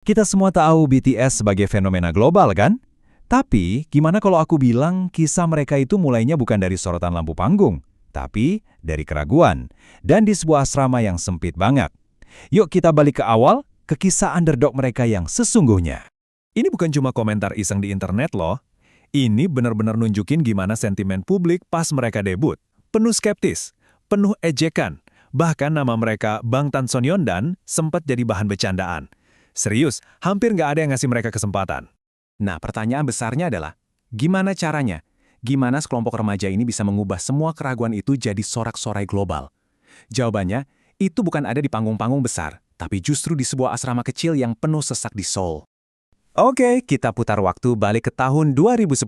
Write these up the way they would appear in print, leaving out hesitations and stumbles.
Kita semua tahu BTS sebagai fenomena global, kan? Tapi, gimana kalau aku bilang kisah mereka itu mulainya bukan dari sorotan lampu panggung, tapi dari keraguan, dan di sebuah asrama yang sempit banget. Yuk kita balik ke awal, ke kisah underdog mereka yang sesungguhnya. Ini bukan cuma komentar iseng di internet loh. Ini benar-benar nunjukin gimana sentimen publik pas mereka debut. Penuh skeptis, penuh ejekan, bahkan nama mereka Bang Tan Sonyeondan sempat jadi bahan bercandaan. Serius, hampir nggak ada yang ngasih mereka kesempatan. Nah, pertanyaan besarnya adalah, gimana caranya? Gimana sekelompok remaja ini bisa mengubah semua keraguan itu jadi sorak-sorai global? Jawabannya, itu bukan ada di panggung-panggung besar, tapi justru di sebuah asrama kecil yang penuh sesak di Seoul. Oke, kita putar waktu balik ke tahun 2010.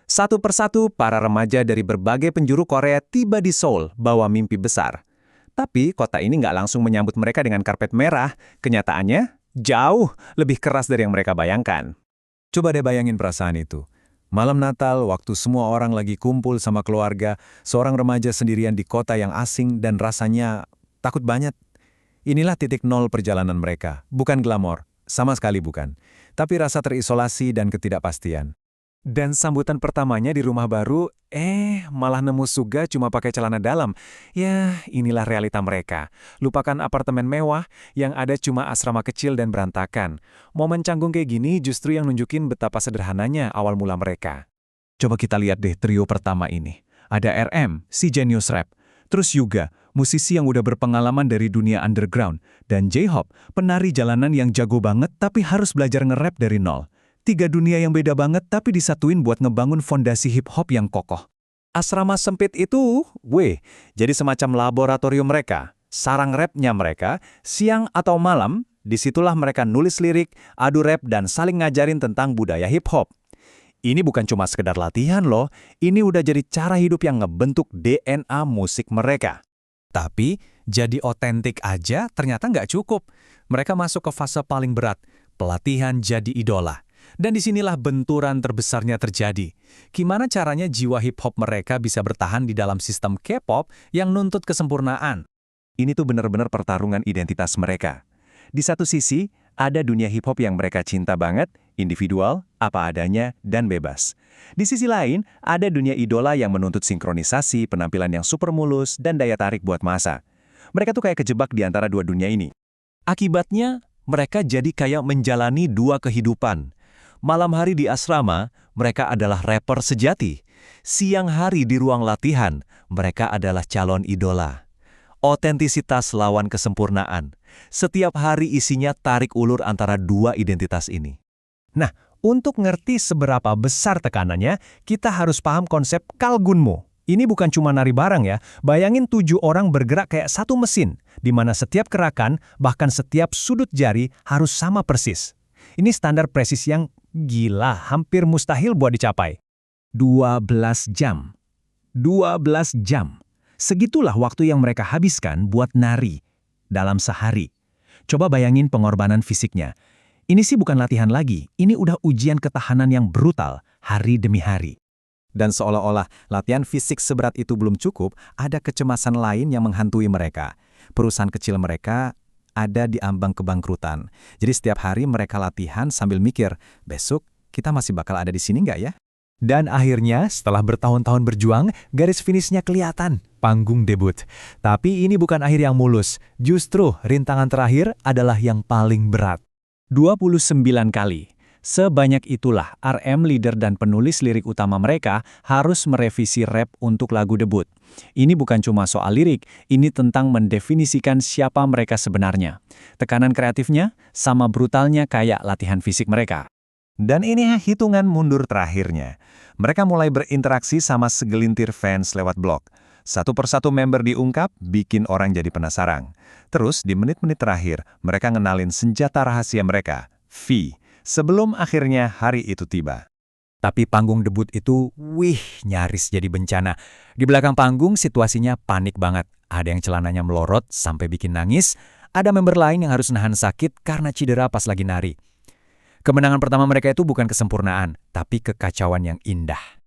Satu persatu, para remaja dari berbagai penjuru Korea tiba di Seoul bawa mimpi besar. Tapi kota ini nggak langsung menyambut mereka dengan karpet merah. Kenyataannya, jauh lebih keras dari yang mereka bayangkan. Coba deh bayangin perasaan itu. Malam Natal, waktu semua orang lagi kumpul sama keluarga, seorang remaja sendirian di kota yang asing dan rasanya takut banget. Inilah titik nol perjalanan mereka. Bukan glamor, sama sekali bukan. Tapi rasa terisolasi dan ketidakpastian. Dan sambutan pertamanya di rumah baru, malah nemu Suga cuma pakai celana dalam. Ya, inilah realita mereka. Lupakan apartemen mewah, yang ada cuma asrama kecil dan berantakan. Momen canggung kayak gini justru yang nunjukin betapa sederhananya awal mula mereka. Coba kita lihat deh trio pertama ini. Ada RM, si jenius rap. Terus Yuga, musisi yang udah berpengalaman dari dunia underground. Dan J-Hope, penari jalanan yang jago banget tapi harus belajar nge-rap dari nol. Tiga dunia yang beda banget tapi disatuin buat ngebangun fondasi hip-hop yang kokoh. Asrama sempit itu, jadi semacam laboratorium mereka. Sarang rapnya mereka, siang atau malam, disitulah mereka nulis lirik, adu rap, dan saling ngajarin tentang budaya hip-hop. Ini bukan cuma sekedar latihan loh, ini udah jadi cara hidup yang ngebentuk DNA musik mereka. Tapi, jadi otentik aja ternyata nggak cukup. Mereka masuk ke fase paling berat, pelatihan jadi idola. Dan disinilah benturan terbesarnya terjadi. Gimana caranya jiwa hip-hop mereka bisa bertahan di dalam sistem K-pop yang nuntut kesempurnaan? Ini tuh benar-benar pertarungan identitas mereka. Di satu sisi, ada dunia hip-hop yang mereka cinta banget, individual, apa adanya, dan bebas. Di sisi lain, ada dunia idola yang menuntut sinkronisasi, penampilan yang super mulus, dan daya tarik buat massa. Mereka tuh kayak kejebak di antara dua dunia ini. Akibatnya, mereka jadi kayak menjalani dua kehidupan. Malam hari di asrama, mereka adalah rapper sejati. Siang hari di ruang latihan, mereka adalah calon idola. Otentisitas lawan kesempurnaan. Setiap hari isinya tarik ulur antara dua identitas ini. Nah, untuk ngerti seberapa besar tekanannya, kita harus paham konsep Kalgunmo. Ini bukan cuma nari bareng ya, bayangin 7 orang bergerak kayak satu mesin, di mana setiap gerakan, bahkan setiap sudut jari harus sama persis. Ini standar presisi yang gila, hampir mustahil buat dicapai. 12 jam. 12 jam. Segitulah waktu yang mereka habiskan buat nari dalam sehari. Coba bayangin pengorbanan fisiknya. Ini sih bukan latihan lagi, ini udah ujian ketahanan yang brutal, hari demi hari. Dan seolah-olah latihan fisik seberat itu belum cukup, ada kecemasan lain yang menghantui mereka. Perusahaan kecil mereka ada di ambang kebangkrutan. Jadi setiap hari mereka latihan sambil mikir, besok kita masih bakal ada di sini nggak ya? Dan akhirnya setelah bertahun-tahun berjuang, garis finishnya kelihatan, panggung debut. Tapi ini bukan akhir yang mulus, justru rintangan terakhir adalah yang paling berat. 29 kali. Sebanyak itulah RM, leader dan penulis lirik utama mereka harus merevisi rap untuk lagu debut. Ini bukan cuma soal lirik, ini tentang mendefinisikan siapa mereka sebenarnya. Tekanan kreatifnya sama brutalnya kayak latihan fisik mereka. Dan ini hitungan mundur terakhirnya. Mereka mulai berinteraksi sama segelintir fans lewat blog. Satu persatu member diungkap, bikin orang jadi penasaran. Terus di menit-menit terakhir, mereka ngenalin senjata rahasia mereka, V. Sebelum akhirnya hari itu tiba. Tapi panggung debut itu, nyaris jadi bencana. Di belakang panggung situasinya panik banget. Ada yang celananya melorot sampai bikin nangis. Ada member lain yang harus nahan sakit karena cedera pas lagi nari. Kemenangan pertama mereka itu bukan kesempurnaan, tapi kekacauan yang indah.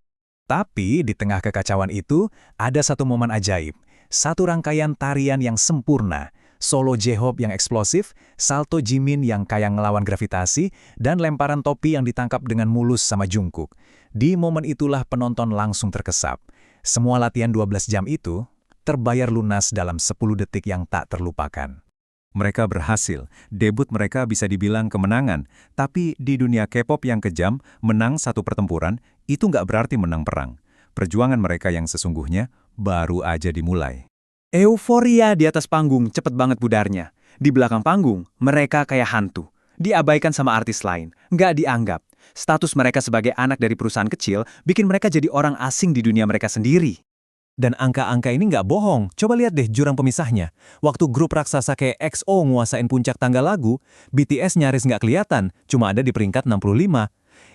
Tapi di tengah kekacauan itu, ada satu momen ajaib. Satu rangkaian tarian yang sempurna. solo J-Hope yang eksplosif, salto Jimin yang kayak ngelawan gravitasi, dan lemparan topi yang ditangkap dengan mulus sama Jungkook. Di momen itulah penonton langsung terkesap. Semua latihan 12 jam itu terbayar lunas dalam 10 detik yang tak terlupakan. Mereka berhasil, debut mereka bisa dibilang kemenangan, tapi di dunia K-pop yang kejam, menang satu pertempuran itu nggak berarti menang perang. Perjuangan mereka yang sesungguhnya baru aja dimulai. Euforia di atas panggung cepet banget budarnya. Di belakang panggung, mereka kayak hantu. Diabaikan sama artis lain, nggak dianggap. Status mereka sebagai anak dari perusahaan kecil bikin mereka jadi orang asing di dunia mereka sendiri. Dan angka-angka ini nggak bohong, coba lihat deh jurang pemisahnya. Waktu grup raksasa kayak EXO nguasain puncak tangga lagu, BTS nyaris nggak kelihatan, cuma ada di peringkat 65.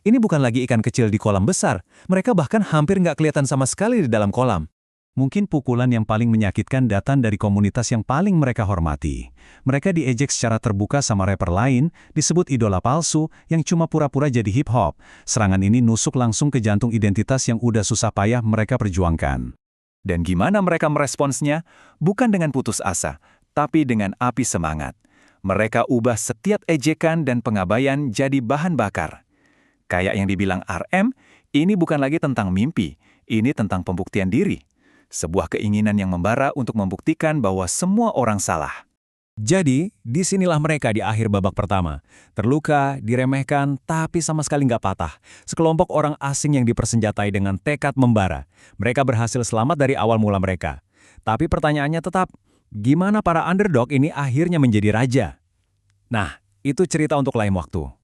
Ini bukan lagi ikan kecil di kolam besar, mereka bahkan hampir nggak kelihatan sama sekali di dalam kolam. Mungkin pukulan yang paling menyakitkan datang dari komunitas yang paling mereka hormati. Mereka diejek secara terbuka sama rapper lain, disebut idola palsu yang cuma pura-pura jadi hip-hop. Serangan ini nusuk langsung ke jantung identitas yang udah susah payah mereka perjuangkan. Dan gimana mereka meresponsnya? Bukan dengan putus asa, tapi dengan api semangat. Mereka ubah setiap ejekan dan pengabaian jadi bahan bakar. Kayak yang dibilang RM, ini bukan lagi tentang mimpi, ini tentang pembuktian diri. Sebuah keinginan yang membara untuk membuktikan bahwa semua orang salah. Jadi, disinilah mereka di akhir babak pertama. Terluka, diremehkan, tapi sama sekali nggak patah. Sekelompok orang asing yang dipersenjatai dengan tekad membara. Mereka berhasil selamat dari awal mula mereka. Tapi pertanyaannya tetap, gimana para underdog ini akhirnya menjadi raja? Nah, itu cerita untuk lain waktu.